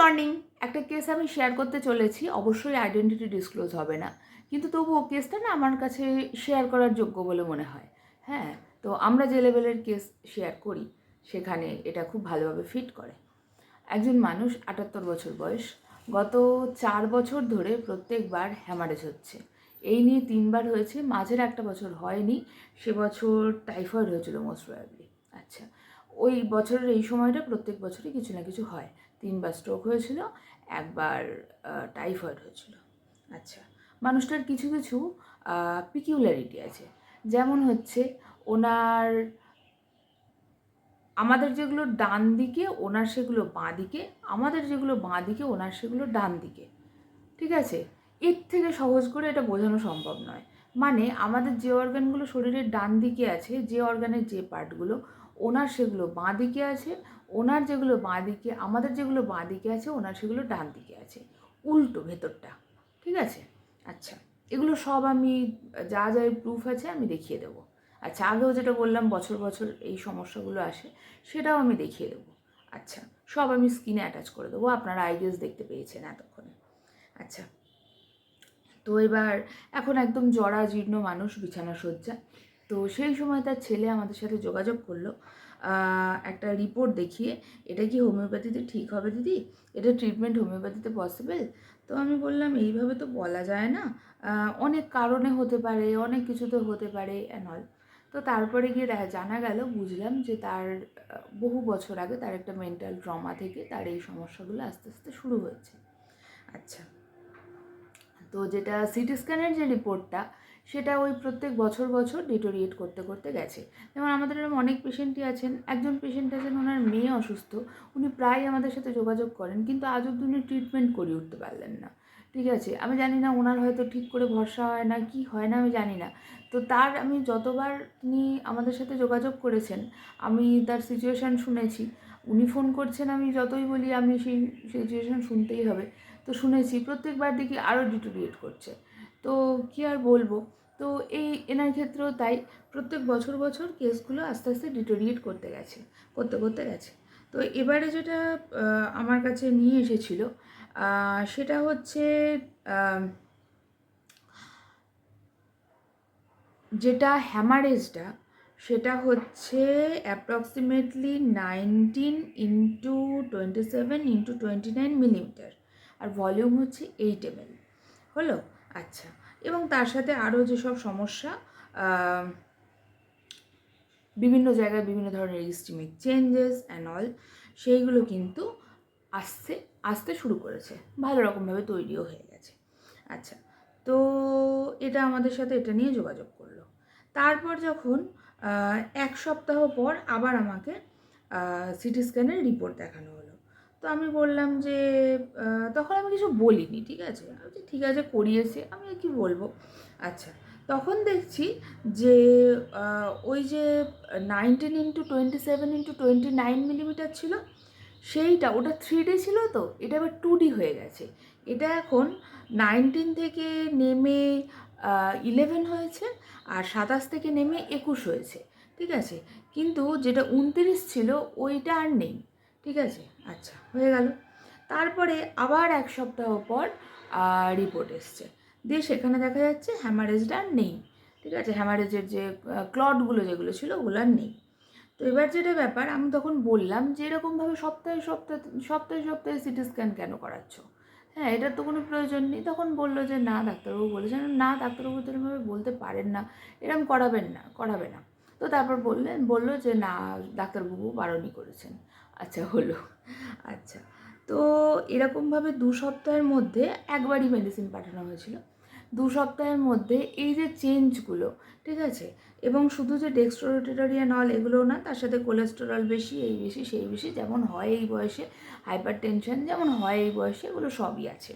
Morning. একটা case আমি share করতে চলেছি, অবশ্যই আইডেন্টিটি ডিসক্লোজ হবে না, কিন্তু তবুও কেসটা না আমার কাছে শেয়ার করার যোগ্য বলে মনে হয়। হ্যাঁ, তো আমরা যে লেভেলের কেস শেয়ার করি সেখানে এটা খুব ভালোভাবে ফিট করে। একজন মানুষ 78 বছর বয়স, গত 4 বছর ধরে প্রত্যেকবার হ্যামারেজ হচ্ছে। এই নিয়ে 3বার হয়েছে, মাঝের একটা বছর হয়নি, সে বছর টাইফয়েড হয়েছিল মোস্ট প্রবাবলি। আচ্ছা, ওই বছরের এই সময়টা প্রত্যেক বছরই কিছু না কিছু হয়। 3বার স্ট্রোক হয়েছিল, একবার টাইফয়েড হয়েছিল। আচ্ছা, মানুষটার কিছু কিছু পিকিউলারিটি আছে, যেমন হচ্ছে ওনার আমাদের যেগুলো ডান দিকে ওনার সেগুলো বাঁ দিকে, আমাদের যেগুলো বাঁ দিকে ওনার সেগুলো ডান দিকে। ঠিক আছে, এর থেকে সহজ করে এটা বোঝানো সম্ভব নয়। মানে আমাদের যে অর্গানগুলো শরীরের ডান দিকে আছে, যে অর্গানের যে পার্টগুলো, ওনার সেগুলো বাঁ দিকে আছে, ওনার যেগুলো বাঁ দিকে, আমাদের যেগুলো বাঁ দিকে আছে, ওনার সেগুলো ডান দিকে আছে, উল্টো ভেতরটা। ঠিক আছে, আচ্ছা, এগুলো সব আমি যা যা প্রুফ আছে আমি দেখিয়ে দেবো। আচ্ছা, আগেও যেটা বললাম বছর বছর এই সমস্যাগুলো আসে, সেটাও আমি দেখিয়ে দেবো। আচ্ছা, সব আমি স্ক্রিনে অ্যাটাচ করে দেবো, আপনারা আইগেস দেখতে পেয়েছেন এতক্ষণে। আচ্ছা, তো এবার এখন একদম জরাজীর্ণ মানুষ, বিছানা সজ্জা। তো সেই সময় তার ছেলে আমাদের সাথে যোগাযোগ করলো একটা রিপোর্ট দেখিয়ে, এটা কি হোমিওপ্যাথিতে ঠিক হবে দিদি? এটা ট্রিটমেন্ট হোমিওপ্যাথিতে পসিবল? তো আমি বললাম এইভাবে তো বলা যায় না, অনেক কারণে হতে পারে, অনেক কিছুতে হতে পারে অ্যান্ড অল। তো তারপরে গিয়ে জানা গেল, বুঝলাম যে তার বহু বছর আগে তার একটা মেন্টাল ট্রমা থেকে তার এই সমস্যাগুলো আস্তে আস্তে শুরু হয়েছে। আচ্ছা, তো যেটা সিটি স্ক্যানের যে রিপোর্টটা, সেটা ওই প্রত্যেক বছর বছর ডিটোরিয়েট করতে করতে গেছে। যেমন আমাদের এরকম অনেক পেশেন্টই আছেন, একজন পেশেন্ট আছেন ওনার মেয়ে অসুস্থ, উনি প্রায় আমাদের সাথে যোগাযোগ করেন, কিন্তু আজ অব্দি উনি ট্রিটমেন্ট করিয়ে উঠতে পারলেন না। ঠিক আছে, আমি জানি না ওনার হয়তো ঠিক করে ভরসা হয় না, কি হয় না আমি জানি না। তো তার আমি যতবার তিনি আমাদের সাথে যোগাযোগ করেছেন, আমি তার সিচুয়েশান শুনেছি। উনি ফোন করছেন, আমি যতই বলি আমি সেই সিচুয়েশান শুনতেই হবে, তো শুনেছি প্রত্যেকবার দেখি আরও ডিটোরিয়েট করছে। তো কী আর বলবো, তো এই এনার ক্ষেত্রেও তাই, প্রত্যেক বছর বছর কেসগুলো আস্তে আস্তে ডিটোরিয়েট করতে গেছে, করতে করতে গেছে। তো এবারে যেটা আমার কাছে নিয়ে এসেছিল, সেটা হচ্ছে যেটা হ্যামারেজটা, সেটা হচ্ছে অ্যাপ্রক্সিমেটলি 19x27x29 মিলিমিটার, আর ভলিউম হচ্ছে 8 ml। হলো? আচ্ছা, এবং তার সাথে আরও যেসব সমস্যা, বিভিন্ন জায়গায় বিভিন্ন ধরনের ইস্টিমিক চেঞ্জেস অ্যান্ড অল, সেইগুলো কিন্তু আসতে আসতে শুরু করেছে, ভালো রকমভাবে তৈরিও হয়ে গেছে। আচ্ছা, তো এটা আমাদের সাথে এটা নিয়ে যোগাযোগ করলো। তারপর যখন 1 সপ্তাহ পর আবার আমাকে সিটি স্ক্যানের রিপোর্ট দেখানো হলো। তো আমি বললাম যে তখন আমি কিছু বলিনি, ঠিক আছে, আমি বলছি ঠিক আছে করিয়েছে, আমি আর কি বলবো। আচ্ছা, তখন দেখছি যে ওই যে 19x27x29 মিলিমিটার ছিল, সেইটা ওটা 3D ছিল, তো এটা এবার 2D হয়ে গেছে। এটা এখন 19 থেকে নেমে 11 হয়েছে, আর 27 থেকে নেমে 21 হয়েছে। ঠিক আছে, কিন্তু যেটা 29 ছিল ওইটা আর নেই। ঠিক আছে, আচ্ছা, হয়ে গেল। তারপরে আবার 1 সপ্তাহ পর রিপোর্ট এসছে, দিয়ে সেখানে দেখা যাচ্ছে হ্যামারেজটা আর নেই। ঠিক আছে, হ্যামারেজের যে ক্লটগুলো যেগুলো ছিল ওগুলো আর নেই। তো এবার যেটা ব্যাপার, আমি তখন বললাম যে এরকমভাবে সপ্তাহে সপ্তাহে সপ্তাহে সপ্তাহে সিটি স্ক্যান কেন করাচ্ছ? হ্যাঁ, এটার তো কোনো প্রয়োজন নেই। তখন বললো যে না, ডাক্তারবাবু বলেছেন। না, ডাক্তারবাবু তো এরকমভাবে বলতে পারেন না, এরকম করাবেন না, করাবে না। তো তারপর বললো যে না, ডাক্তারবাবু বারণই করেছেন। আচ্ছা, হলো। আচ্ছা, তো এরকমভাবে 2 সপ্তাহের মধ্যে একবারই মেডিসিন পাঠানো হয়েছিল। 2 সপ্তাহের মধ্যে এই যে চেঞ্জগুলো, ঠিক আছে, এবং শুধু যে ডেক্সট্রোরোটেটরিয়া নল এগুলোও না, তার সাথে কোলেস্টেরল বেশি, এই বেশি সেই বেশি, যেমন হয় এই বয়সে, হাইপার টেনশন যেমন হয় এই বয়সে, এগুলো সবই আছে।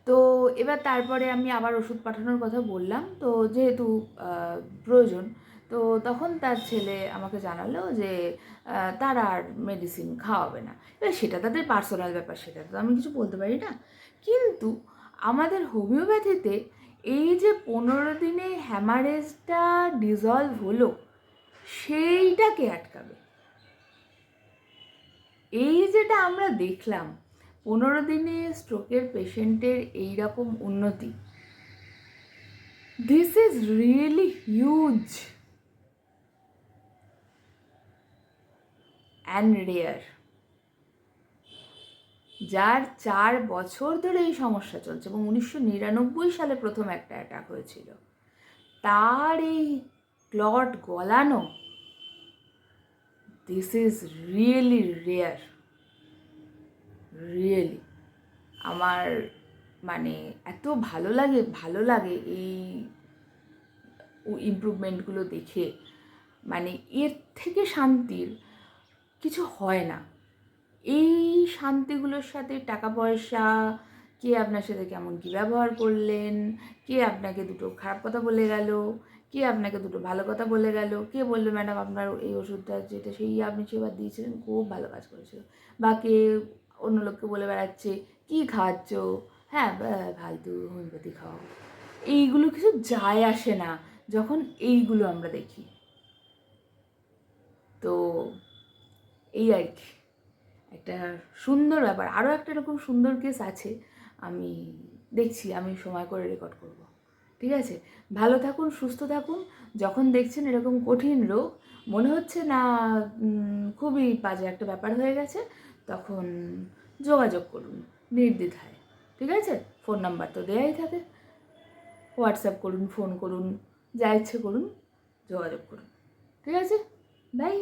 তো এবার তারপরে আমি আবার ওষুধ পাঠানোর কথা বললাম, তো যেহেতু প্রয়োজন, তো তখন তার ছেলে আমাকে জানালো যে তার আর মেডিসিন খাওয়াবে না। এবার সেটা তাদের পার্সোনাল ব্যাপার, সেটা তো আমি কিছু বলতে পারি না। কিন্তু আমাদের হোমিওপ্যাথিতে এই যে 15 দিনে হ্যামারেজটা ডিজলভ হলো, সেইটাকে আটকাবে, এই যেটা আমরা দেখলাম 15 দিনে স্ট্রোকের পেশেন্টের এইরকম উন্নতি, this is really huge and rare. যার 4 বছর ধরে এই সমস্যা চলছে এবং 1999 সালে প্রথম একটা অ্যাটাক হয়েছিল, তার এই ক্লট গলানো, this is really rare. Really আমার মানে এত ভালো লাগে এই ইমপ্রুভমেন্টগুলো দেখে। মানে এর থেকে শান্তির কিছু হয় না। এই শান্তিগুলোর সাথে টাকা পয়সা, কে আপনার সাথে কেমন কী ব্যবহার করলেন, কে আপনাকে দুটো খারাপ কথা বলে গেল, কে আপনাকে দুটো ভালো কথা বলে গেল, কে বললো ম্যাডাম আপনার এই ওষুধটা যেটা সেই আপনি সেবার দিয়েছিলেন খুব ভালো কাজ করেছিল, বা কে অন্য লোককে বলে বেড়াচ্ছে কী খাওয়াচ্ছ, হ্যাঁ ফালতু হোমিওপ্যাথি খাওয়াও। এইগুলো কিছু যায় আসে না যখন এইগুলো আমরা দেখি। তো এই আর কি একটা সুন্দর ব্যাপার। আরও একটা এরকম সুন্দর কেস আছে, আমি দেখছি, আমি সময় করে রেকর্ড করব। ঠিক আছে, ভালো থাকুন, সুস্থ থাকুন। যখন দেখছেন এরকম কঠিন রোগ মনে হচ্ছে না খুবই বাজে একটা ব্যাপার হয়ে গেছে, তখন যোগাযোগ করুন নির্দ্বিধায়। ঠিক আছে, ফোন নাম্বার তো দেয়াই থাকে, হোয়াটসঅ্যাপ করুন, ফোন করুন, যা ইচ্ছে করুন, যোগাযোগ করুন। ঠিক আছে, বাই।